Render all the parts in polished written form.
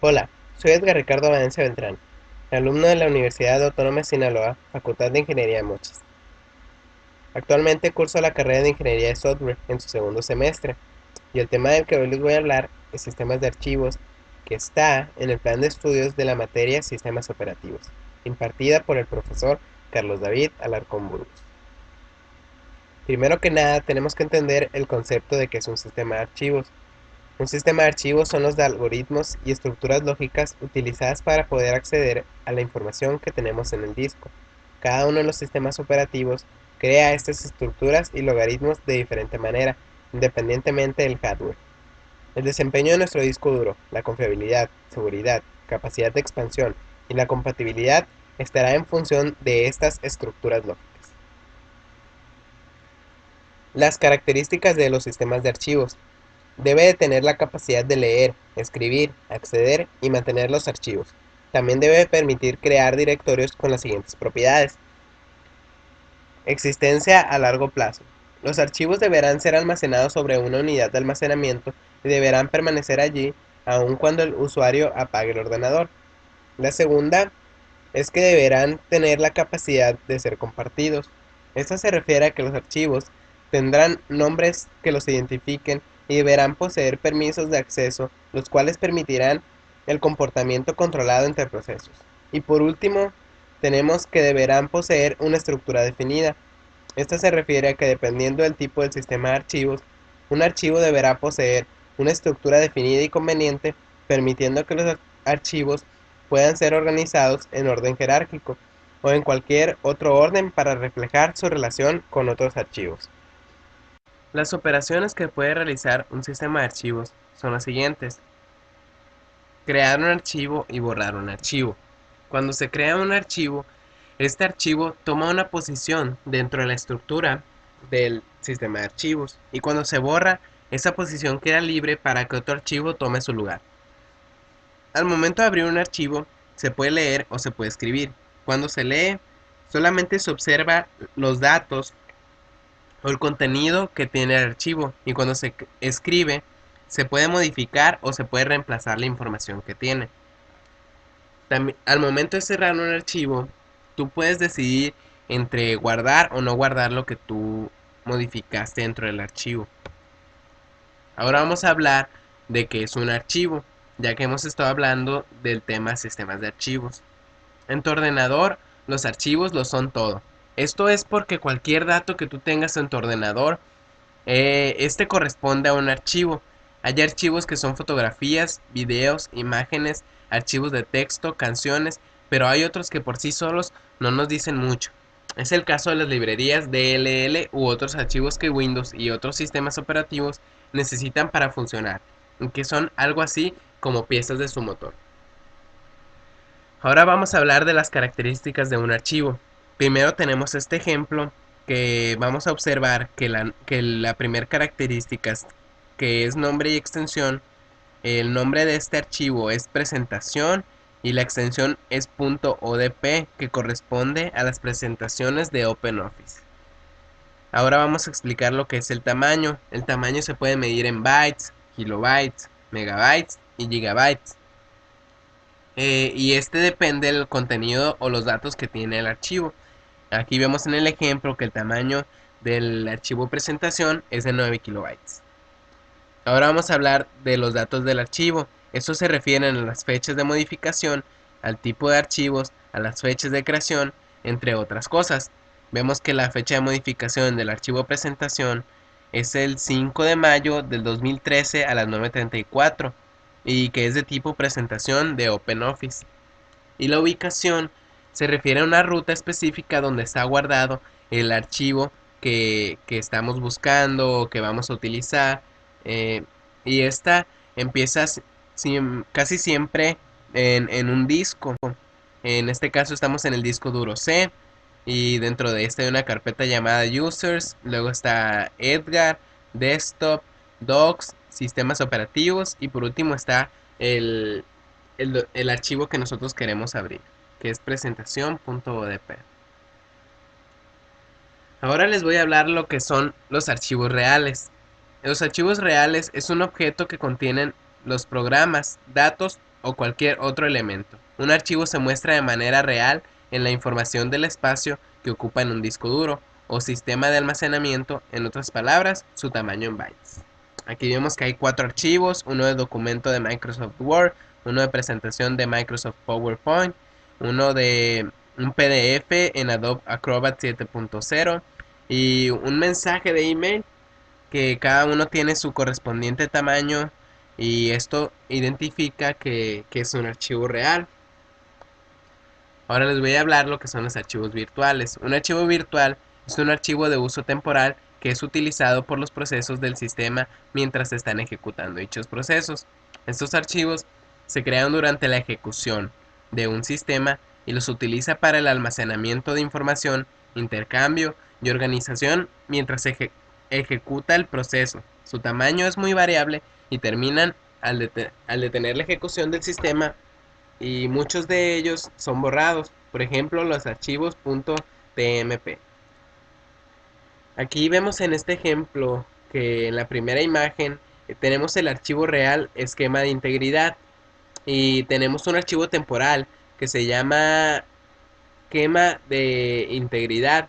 Hola, soy Edgar Ricardo Valencia Beltrán, alumno de la Universidad Autónoma de Sinaloa, Facultad de Ingeniería de Mochis. Actualmente curso la carrera de Ingeniería de Software en su segundo semestre, y el tema del que hoy les voy a hablar es sistemas de archivos, que está en el plan de estudios de la materia Sistemas Operativos, impartida por el profesor Carlos David Alarcón Burgos. Primero que nada, tenemos que entender el concepto de qué es un sistema de archivos. Un sistema de archivos son los de algoritmos y estructuras lógicas utilizadas para poder acceder a la información que tenemos en el disco. Cada uno de los sistemas operativos crea estas estructuras y logaritmos de diferente manera, independientemente del hardware. El desempeño de nuestro disco duro, la confiabilidad, seguridad, capacidad de expansión y la compatibilidad estará en función de estas estructuras lógicas. Las características de los sistemas de archivos. Debe de tener la capacidad de leer, escribir, acceder y mantener los archivos. También debe permitir crear directorios con las siguientes propiedades. Existencia a largo plazo. Los archivos deberán ser almacenados sobre una unidad de almacenamiento y deberán permanecer allí aun cuando el usuario apague el ordenador. La segunda es que deberán tener la capacidad de ser compartidos. Esto se refiere a que los archivos tendrán nombres que los identifiquen y deberán poseer permisos de acceso, los cuales permitirán el comportamiento controlado entre procesos. Y por último, tenemos que deberán poseer una estructura definida. Esto se refiere a que dependiendo del tipo del sistema de archivos, un archivo deberá poseer una estructura definida y conveniente, permitiendo que los archivos puedan ser organizados en orden jerárquico o en cualquier otro orden para reflejar su relación con otros archivos. Las operaciones que puede realizar un sistema de archivos son las siguientes. Crear un archivo y borrar un archivo. Cuando se crea un archivo, este archivo toma una posición dentro de la estructura del sistema de archivos y cuando se borra, esa posición queda libre para que otro archivo tome su lugar. Al momento de abrir un archivo, se puede leer o se puede escribir. Cuando se lee, solamente se observa los datos o el contenido que tiene el archivo, y cuando se escribe, se puede modificar o se puede reemplazar la información que tiene. También, al momento de cerrar un archivo, tú puedes decidir entre guardar o no guardar lo que tú modificaste dentro del archivo. Ahora vamos a hablar de qué es un archivo, ya que hemos estado hablando del tema sistemas de archivos. En tu ordenador, los archivos lo son todo. Esto es porque cualquier dato que tú tengas en tu ordenador, este corresponde a un archivo. Hay archivos que son fotografías, videos, imágenes, archivos de texto, canciones, pero hay otros que por sí solos no nos dicen mucho. Es el caso de las librerías DLL u otros archivos que Windows y otros sistemas operativos necesitan para funcionar, que son algo así como piezas de su motor. Ahora vamos a hablar de las características de un archivo. Primero tenemos este ejemplo que vamos a observar que la primera característica que es nombre y extensión. El nombre de este archivo es presentación y la extensión es .odp, que corresponde a las presentaciones de OpenOffice. Ahora vamos a explicar lo que es el tamaño. El tamaño se puede medir en bytes, kilobytes, megabytes y gigabytes. Y este depende del contenido o los datos que tiene el archivo. Aquí vemos en el ejemplo que el tamaño del archivo presentación es de 9 kilobytes. Ahora vamos a hablar de los datos del archivo. Estos se refieren a las fechas de modificación, al tipo de archivos, a las fechas de creación, entre otras cosas. Vemos que la fecha de modificación del archivo presentación es el 5 de mayo del 2013 a las 9:34 y que es de tipo presentación de OpenOffice. Y la ubicación se refiere a una ruta específica donde está guardado el archivo que estamos buscando o que vamos a utilizar. eh, y esta empieza casi siempre en un disco. En este caso estamos en el disco duro C y dentro de esta hay una carpeta llamada Users, luego está Edgar, Desktop, Docs, Sistemas Operativos y por último está el archivo que nosotros queremos abrir, que es presentación.odp. Ahora les voy a hablar lo que son los archivos reales. Los archivos reales es un objeto que contienen los programas, datos o cualquier otro elemento. Un archivo se muestra de manera real en la información del espacio que ocupa en un disco duro o sistema de almacenamiento, en otras palabras, su tamaño en bytes. Aquí vemos que hay 4 archivos, uno de documento de Microsoft Word, uno de presentación de Microsoft PowerPoint, uno de un PDF en Adobe Acrobat 7.0 y un mensaje de email que cada uno tiene su correspondiente tamaño y esto identifica que es un archivo real. Ahora les voy a hablar lo que son los archivos virtuales. Un archivo virtual es un archivo de uso temporal que es utilizado por los procesos del sistema mientras se están ejecutando dichos procesos. Estos archivos se crean durante la ejecución de un sistema y los utiliza para el almacenamiento de información, intercambio y organización mientras se ejecuta el proceso. Su tamaño es muy variable y terminan al detener la ejecución del sistema y muchos de ellos son borrados, por ejemplo los archivos .tmp. Aquí vemos en este ejemplo que en la primera imagen tenemos el archivo real esquema de integridad y tenemos un archivo temporal que se llama esquema de integridad.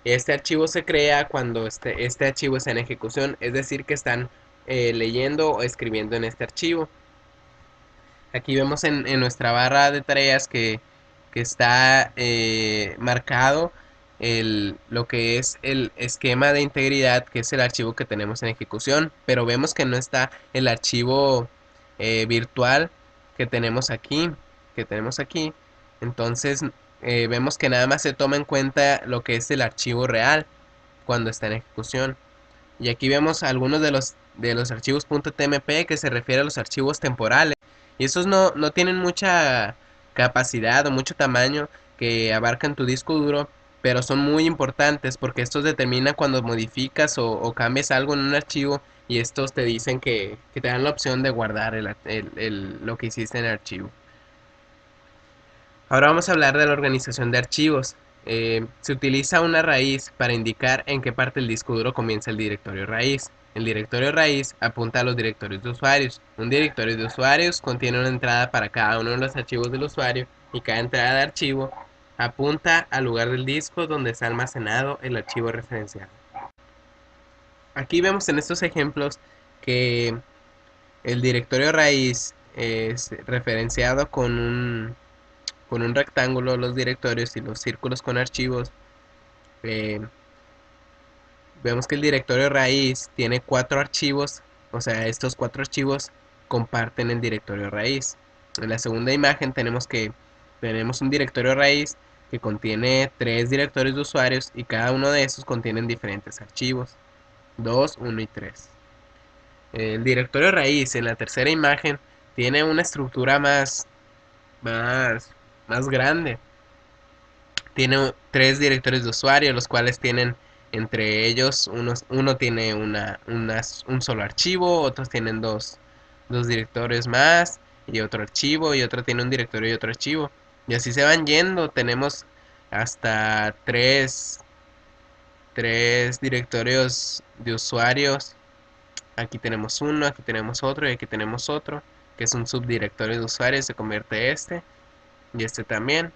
Este archivo se crea cuando este archivo está en ejecución, es decir que están leyendo o escribiendo en este archivo. Aquí vemos en nuestra barra de tareas que está marcado lo que es el esquema de integridad, que es el archivo que tenemos en ejecución, pero vemos que no está el archivo virtual que tenemos aquí. Entonces vemos que nada más se toma en cuenta lo que es el archivo real cuando está en ejecución. Y aquí vemos algunos de los archivos .tmp que se refiere a los archivos temporales. Y esos no tienen mucha capacidad o mucho tamaño que abarcan tu disco duro, pero son muy importantes porque estos determinan cuando modificas o cambias algo en un archivo y estos te dicen que te dan la opción de guardar lo que hiciste en el archivo. Ahora vamos a hablar de la organización de archivos. Se utiliza una raíz para indicar en qué parte del disco duro comienza el directorio raíz. El directorio raíz apunta a los directorios de usuarios. Un directorio de usuarios contiene una entrada para cada uno de los archivos del usuario y cada entrada de archivo apunta al lugar del disco donde está almacenado el archivo referenciado. Aquí vemos en estos ejemplos que el directorio raíz es referenciado con un rectángulo los directorios y los círculos con archivos. eh, Vemos que el directorio raíz tiene 4 archivos, o sea, estos 4 archivos comparten el directorio raíz. En la segunda imagen tenemos un directorio raíz que contiene 3 directorios de usuarios y cada uno de esos contienen diferentes archivos, 2, 1 y 3. El directorio raíz en la tercera imagen tiene una estructura más, más grande. Tiene 3 directorios de usuario, los cuales tienen entre ellos, uno tiene un solo archivo, otros tienen dos directorios más, y otro archivo, y otro tiene un directorio y otro archivo. Y así se van yendo, tenemos hasta tres directorios de usuarios. Aquí tenemos uno, aquí tenemos otro y aquí tenemos otro, que es un subdirectorio de usuarios, se convierte y este también.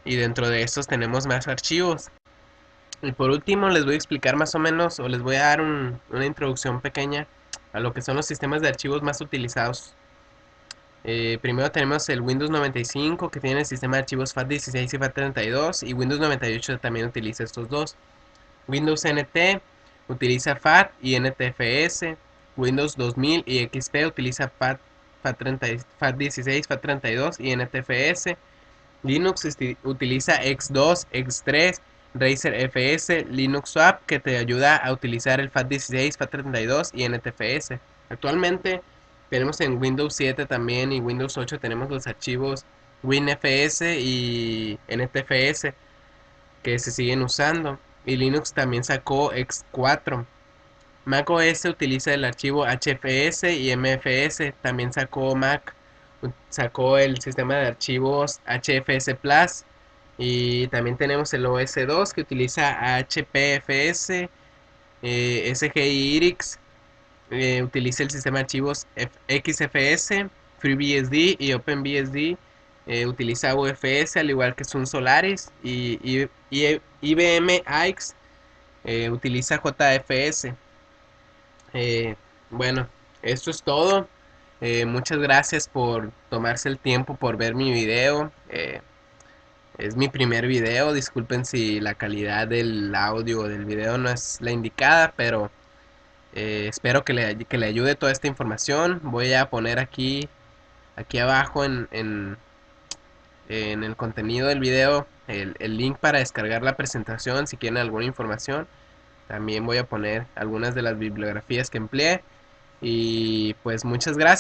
Y dentro de estos tenemos más archivos. Y por último les voy a explicar más o menos, o les voy a dar una introducción pequeña a lo que son los sistemas de archivos más utilizados. Primero tenemos el Windows 95 que tiene el sistema de archivos FAT16 y FAT32 y Windows 98 también utiliza estos dos. Windows NT utiliza FAT y NTFS. Windows 2000 y XP utiliza FAT16, FAT32 y NTFS. Linux utiliza X2, X3, Razer FS, Linux Swap que te ayuda a utilizar el FAT16, FAT32 y NTFS. Actualmente tenemos en Windows 7 también y Windows 8 tenemos los archivos WinFS y NTFS que se siguen usando. Y Linux también sacó X4. macOS utiliza el archivo HFS y MFS. También sacó el sistema de archivos HFS Plus. Y también tenemos el OS2 que utiliza HPFS, SGI IRIX utiliza el sistema de archivos XFS, FreeBSD y OpenBSD. Utiliza UFS al igual que Sun Solaris y IBM AIX utiliza JFS. Eh, bueno, esto es todo. Muchas gracias por tomarse el tiempo por ver mi video. Es mi primer video. Disculpen si la calidad del audio o del video no es la indicada, pero espero que le ayude toda esta información. Voy a poner aquí abajo en el contenido del video el link para descargar la presentación si quieren alguna información. También voy a poner algunas de las bibliografías que empleé. Y pues muchas gracias.